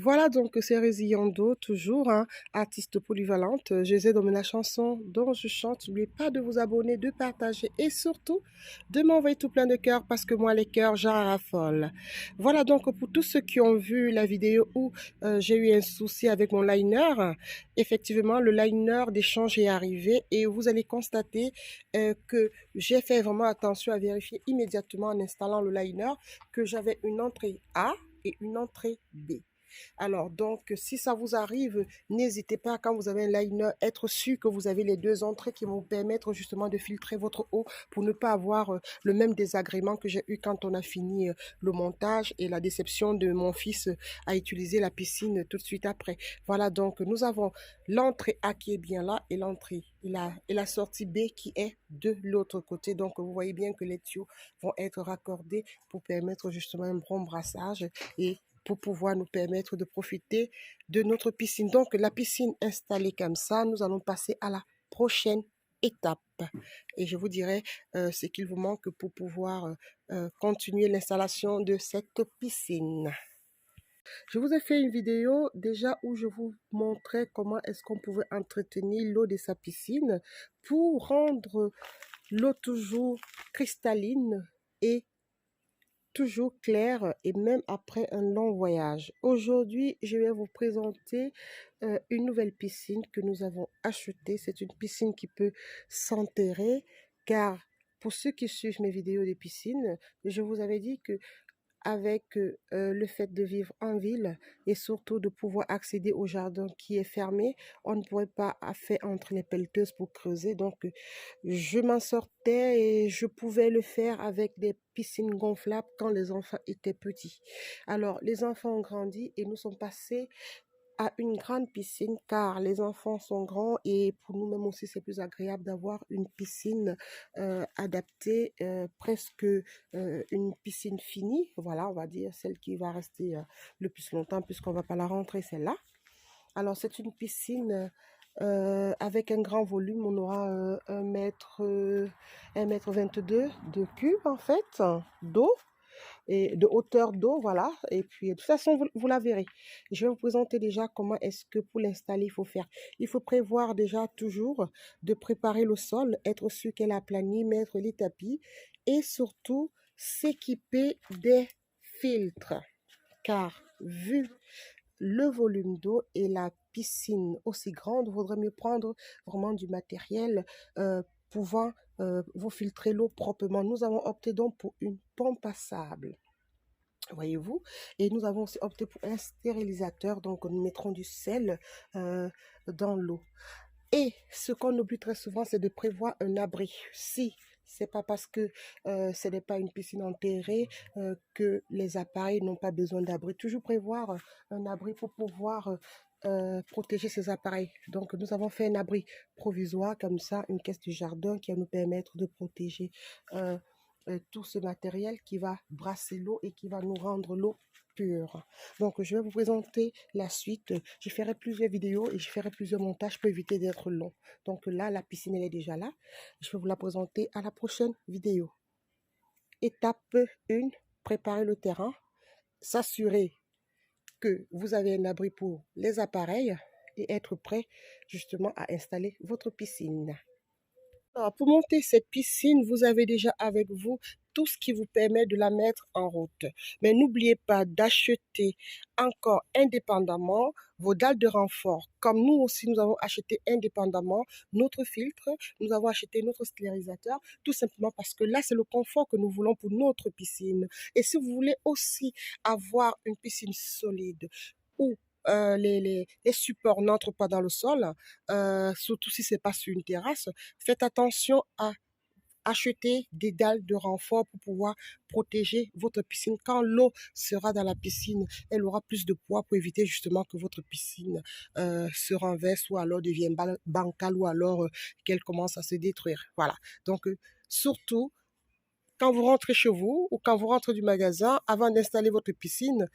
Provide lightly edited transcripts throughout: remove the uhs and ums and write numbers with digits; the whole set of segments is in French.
Voilà donc c'est Résilando, toujours, hein, artiste polyvalente. Je dans la chanson dont je chante. N'oubliez pas de vous abonner, de partager et surtout de m'envoyer tout plein de cœurs parce que moi, les cœurs, j'en raffole. Voilà donc pour tous ceux qui ont vu la vidéo où j'ai eu un souci avec mon liner. Effectivement, le liner d'échange est arrivé et vous allez constater que j'ai fait vraiment attention à vérifier immédiatement en installant le liner que j'avais une entrée A et une entrée B. Alors, donc, si ça vous arrive, n'hésitez pas, quand vous avez un liner, être sûr que vous avez les deux entrées qui vont vous permettre justement de filtrer votre eau pour ne pas avoir le même désagrément que j'ai eu quand on a fini le montage et la déception de mon fils à utiliser la piscine tout de suite après. Voilà, donc, nous avons l'entrée A qui est bien là et l'entrée et la sortie B qui est de l'autre côté. Donc, vous voyez bien que les tuyaux vont être raccordés pour permettre justement un bon brassage et pour pouvoir nous permettre de profiter de notre piscine. Donc, la piscine installée comme ça, nous allons passer à la prochaine étape. Et je vous dirai ce qu'il vous manque pour pouvoir continuer l'installation de cette piscine. Je vous ai fait une vidéo déjà où je vous montrais comment est-ce qu'on pouvait entretenir l'eau de sa piscine pour rendre l'eau toujours cristalline et toujours clair et même après un long voyage. Aujourd'hui, je vais vous présenter une nouvelle piscine que nous avons achetée. C'est une piscine qui peut s'enterrer car pour ceux qui suivent mes vidéos de piscine, je vous avais dit que avec le fait de vivre en ville et surtout de pouvoir accéder au jardin qui est fermé, on ne pourrait pas faire entre les pelleteuses pour creuser. Donc, je m'en sortais et je pouvais le faire avec des piscines gonflables quand les enfants étaient petits. Alors, les enfants ont grandi et nous sommes passés à une grande piscine car les enfants sont grands et pour nous-mêmes aussi c'est plus agréable d'avoir une piscine adaptée, presque une piscine finie, voilà on va dire celle qui va rester le plus longtemps puisqu'on va pas la rentrer celle-là. Alors c'est une piscine avec un grand volume, on aura 1 mètre 22 de cube en fait d'eau et de hauteur d'eau, voilà. Et puis, de toute façon, vous la verrez. Je vais vous présenter déjà comment est-ce que pour l'installer, il faut faire. Il faut prévoir déjà toujours de préparer le sol, être sûr qu'elle est aplanie, mettre les tapis et surtout s'équiper des filtres. Car vu le volume d'eau et la piscine aussi grande, il vaudrait mieux prendre vraiment du matériel pouvant vous filtrer l'eau proprement. Nous avons opté donc pour une pompe à sable, voyez-vous, et nous avons aussi opté pour un stérilisateur, donc nous mettrons du sel dans l'eau. Et ce qu'on oublie très souvent, c'est de prévoir un abri. Si c'est pas parce que ce n'est pas une piscine enterrée que les appareils n'ont pas besoin d'abri. Toujours prévoir un abri pour pouvoir protéger ces appareils. Donc, nous avons fait un abri provisoire, comme ça, une caisse du jardin qui va nous permettre de protéger tout ce matériel qui va brasser l'eau et qui va nous rendre l'eau pure. Donc, je vais vous présenter la suite. Je ferai plusieurs vidéos et je ferai plusieurs montages pour éviter d'être long. Donc là, la piscine, elle est déjà là. Je vais vous la présenter à la prochaine vidéo. Étape 1, préparer le terrain. S'assurer que vous avez un abri pour les appareils et être prêt justement à installer votre piscine. Alors, pour monter cette piscine, vous avez déjà avec vous tout ce qui vous permet de la mettre en route. Mais n'oubliez pas d'acheter encore indépendamment vos dalles de renfort. Comme nous aussi, nous avons acheté indépendamment notre filtre, nous avons acheté notre stérilisateur, tout simplement parce que là, c'est le confort que nous voulons pour notre piscine. Et si vous voulez aussi avoir une piscine solide, où les supports n'entrent pas dans le sol, surtout si c'est pas sur une terrasse, faites attention à acheter des dalles de renfort pour pouvoir protéger votre piscine. Quand l'eau sera dans la piscine, elle aura plus de poids pour éviter justement que votre piscine se renverse ou alors devienne bancale ou alors qu'elle commence à se détruire. Voilà. Donc, surtout, quand vous rentrez chez vous ou quand vous rentrez du magasin, avant d'installer votre piscine,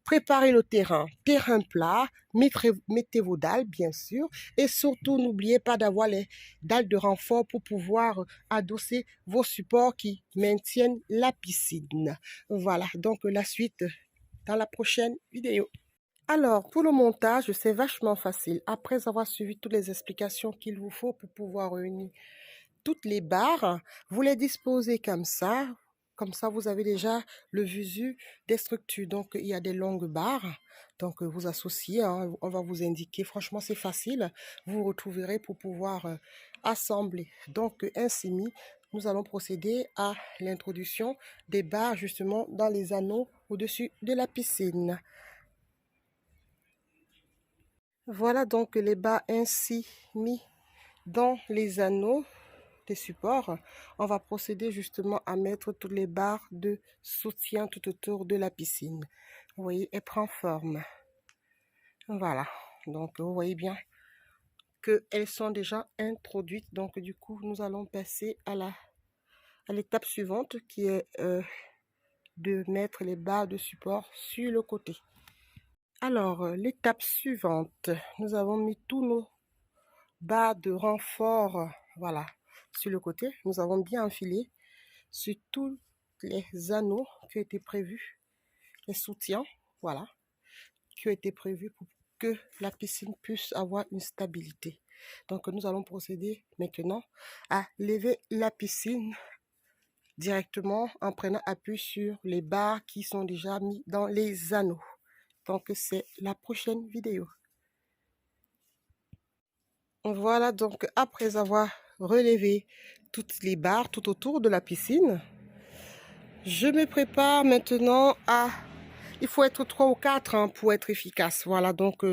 préparez le terrain, terrain plat, mettez vos dalles bien sûr et surtout n'oubliez pas d'avoir les dalles de renfort pour pouvoir adosser vos supports qui maintiennent la piscine. Voilà, donc la suite dans la prochaine vidéo. Alors, pour le montage, c'est vachement facile. Après avoir suivi toutes les explications qu'il vous faut pour pouvoir réunir toutes les barres, vous les disposez comme ça. Comme ça, vous avez déjà le visu des structures. Donc, il y a des longues barres. Donc, vous associez, hein, on va vous indiquer. Franchement, c'est facile. Vous retrouverez pour pouvoir assembler. Donc, ainsi mis, nous allons procéder à l'introduction des barres justement dans les anneaux au-dessus de la piscine. Voilà donc les barres ainsi mis dans les anneaux des supports. On va procéder justement à mettre toutes les barres de soutien tout autour de la piscine. Vous voyez, elle prend forme. Voilà, donc vous voyez bien qu'elles sont déjà introduites. Donc du coup, nous allons passer à l'étape suivante qui est de mettre les barres de support sur le côté. Alors, l'étape suivante, nous avons mis tous nos barres de renfort, voilà, sur le côté. Nous avons bien enfilé sur tous les anneaux qui ont été prévus, les soutiens, voilà, qui ont été prévus pour que la piscine puisse avoir une stabilité. Donc, nous allons procéder maintenant à lever la piscine directement en prenant appui sur les barres qui sont déjà mis dans les anneaux. Donc, c'est la prochaine vidéo. Voilà, donc après avoir relevé toutes les barres tout autour de la piscine, je me prépare maintenant à... Il faut être 3 ou 4 hein, pour être efficace. Voilà, donc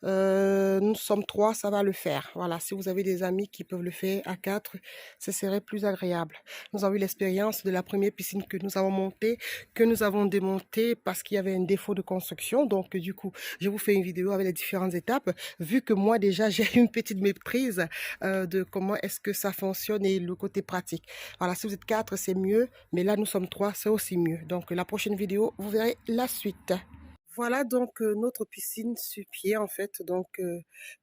nous sommes 3, ça va le faire. Voilà, si vous avez des amis qui peuvent le faire à 4, ce serait plus agréable. Nous avons eu l'expérience de la première piscine que nous avons montée, que nous avons démontée parce qu'il y avait un défaut de construction. Donc du coup, je vous fais une vidéo avec les différentes étapes. Vu que moi déjà, j'ai une petite méprise de comment est-ce que ça fonctionne et le côté pratique. Voilà, si vous êtes 4, c'est mieux. Mais là, nous sommes 3, c'est aussi mieux. Donc la prochaine vidéo, vous verrez la suite. Voilà donc notre piscine sur pied en fait, donc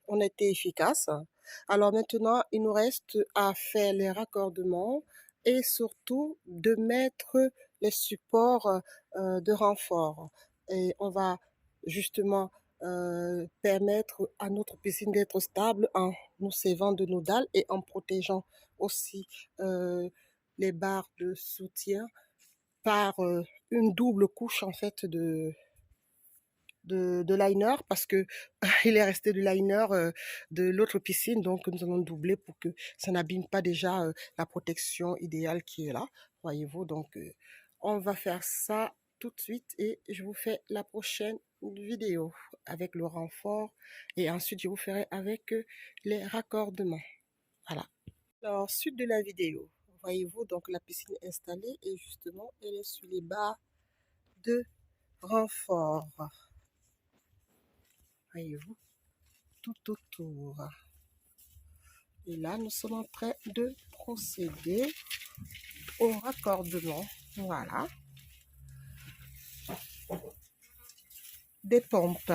on a été efficace. Alors maintenant, il nous reste à faire les raccordements et surtout de mettre les supports de renfort. Et on va justement permettre à notre piscine d'être stable en nous servant de nos dalles et en protégeant aussi les barres de soutien par une double couche en fait de liner parce que il est resté du liner de l'autre piscine, donc nous allons doubler pour que ça n'abîme pas déjà la protection idéale qui est là, voyez-vous. Donc on va faire ça tout de suite et je vous fais la prochaine vidéo avec le renfort et ensuite je vous ferai avec les raccordements. Voilà. Alors, suite de la vidéo, voyez-vous, donc la piscine est installée et justement elle est sur les barres de renfort. Voyez-vous, tout autour. Et là, nous sommes en train de procéder au raccordement. Voilà. Des pompes.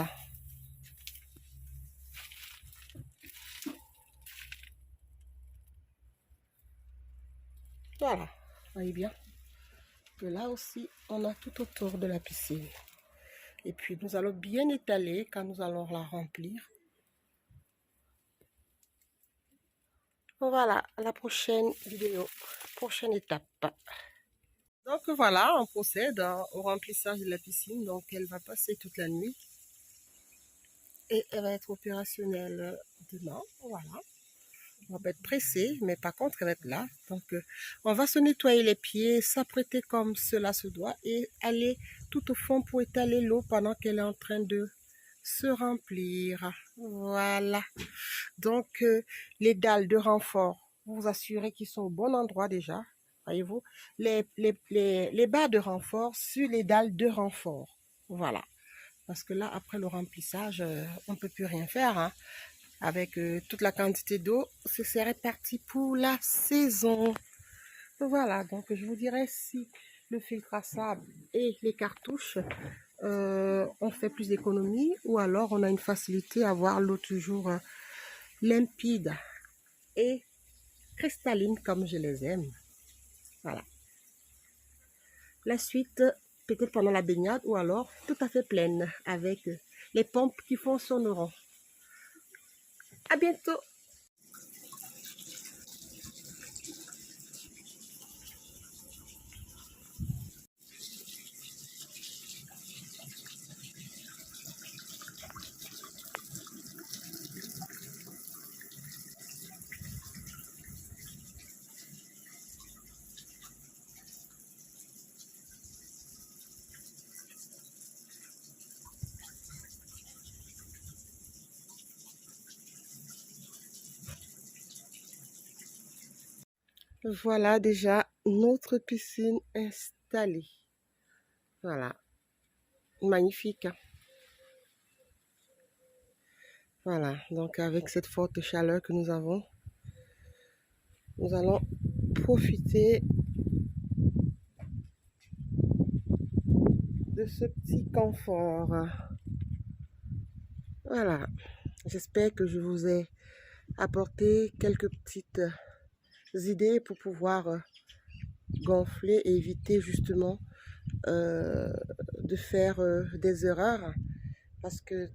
Voilà. Voyez bien que là aussi, on a tout autour de la piscine. Et puis, nous allons bien étaler quand nous allons la remplir. Voilà, à la prochaine vidéo, prochaine étape. Donc voilà, on procède au remplissage de la piscine. Donc elle va passer toute la nuit et elle va être opérationnelle demain. Voilà, on va pas être pressé, mais par contre elle va être là. Donc on va se nettoyer les pieds, s'apprêter comme cela se doit et aller tout au fond pour étaler l'eau pendant qu'elle est en train de se remplir. Voilà. Donc les dalles de renfort, vous vous assurez qu'ils sont au bon endroit déjà. Voyez-vous, les barres de renfort sur les dalles de renfort. Voilà. Parce que là, après le remplissage, on ne peut plus rien faire. Hein. Avec toute la quantité d'eau, c'est réparti pour la saison. Voilà, donc je vous dirais si le filtre à sable et les cartouches, on fait plus d'économies ou alors on a une facilité à avoir l'eau toujours limpide et cristalline comme je les aime. Voilà. La suite, peut-être pendant la baignade ou alors tout à fait pleine avec les pompes qui fonctionneront. À bientôt. Voilà déjà notre piscine installée. Voilà, magnifique, hein? Voilà, donc avec cette forte chaleur que nous avons, nous allons profiter de ce petit confort. Voilà, j'espère que je vous ai apporté quelques petites idées pour pouvoir gonfler et éviter justement de faire des erreurs, parce que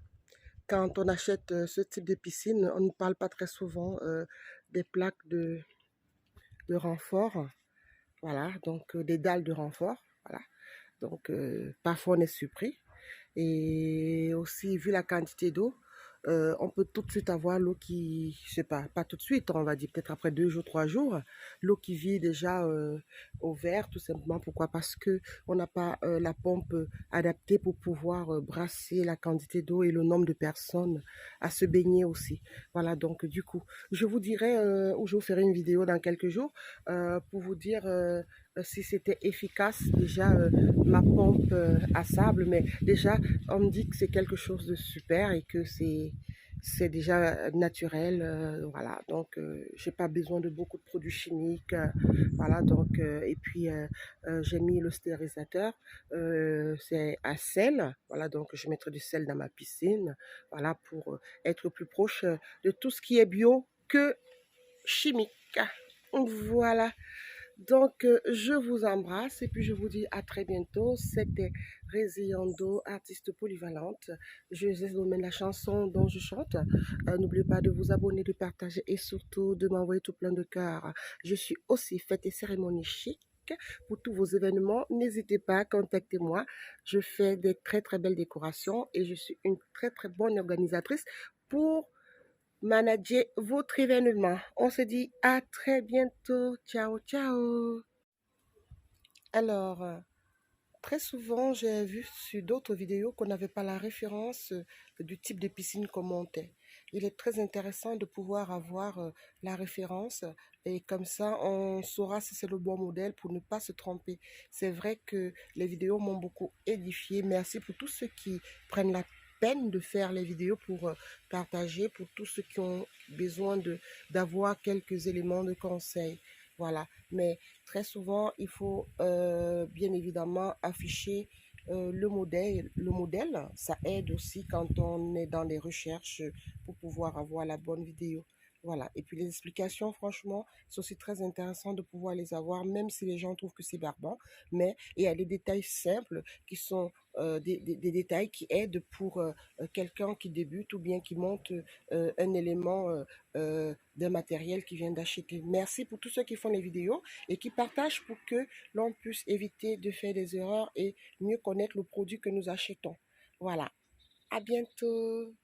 quand on achète ce type de piscine, on ne parle pas très souvent des plaques de renfort, voilà, donc des dalles de renfort, voilà, donc parfois on est surpris. Et aussi, vu la quantité d'eau, on peut tout de suite avoir l'eau qui, je sais pas tout de suite, on va dire peut-être après 2 jours, 3 jours, l'eau qui vit déjà au verre, tout simplement. Pourquoi? Parce que on n'a pas la pompe adaptée pour pouvoir brasser la quantité d'eau et le nombre de personnes à se baigner aussi. Voilà, donc du coup, je vous dirai, ou je vous ferai une vidéo dans quelques jours pour vous dire si c'était efficace déjà ma pompe à sable, mais déjà on me dit que c'est quelque chose de super et que c'est déjà naturel, voilà, donc j'ai pas besoin de beaucoup de produits chimiques, voilà, donc et puis j'ai mis le stérilisateur, c'est à sel, voilà, donc je mettrai du sel dans ma piscine, voilà, pour être plus proche de tout ce qui est bio que chimique. Voilà. Donc, je vous embrasse et puis je vous dis à très bientôt. C'était Résiliendo, artiste polyvalente. Je vous ai donné la chanson dont je chante. N'oubliez pas de vous abonner, de partager et surtout de m'envoyer tout plein de cœur. Je suis aussi fête et cérémonie chic. Pour tous vos événements, n'hésitez pas, contactez-moi. Je fais des très très belles décorations et je suis une très très bonne organisatrice pour manager votre événement. On se dit à très bientôt. Ciao, ciao. Alors, très souvent, j'ai vu sur d'autres vidéos qu'on n'avait pas la référence du type de piscine qu'on montait. Il est très intéressant de pouvoir avoir la référence et comme ça, on saura si c'est le bon modèle pour ne pas se tromper. C'est vrai que les vidéos m'ont beaucoup édifié. Merci pour tous ceux qui prennent la peine de faire les vidéos pour partager, pour tous ceux qui ont besoin d'avoir quelques éléments de conseil. Voilà, mais très souvent, il faut bien évidemment afficher le modèle. Le modèle, ça aide aussi quand on est dans les recherches pour pouvoir avoir la bonne vidéo. Voilà. Et puis les explications, franchement, c'est aussi très intéressant de pouvoir les avoir, même si les gens trouvent que c'est barbant. Mais il y a des détails simples qui sont des détails qui aident pour quelqu'un qui débute ou bien qui monte un élément d'un matériel qu'il vient d'acheter. Merci pour tous ceux qui font les vidéos et qui partagent pour que l'on puisse éviter de faire des erreurs et mieux connaître le produit que nous achetons. Voilà. À bientôt.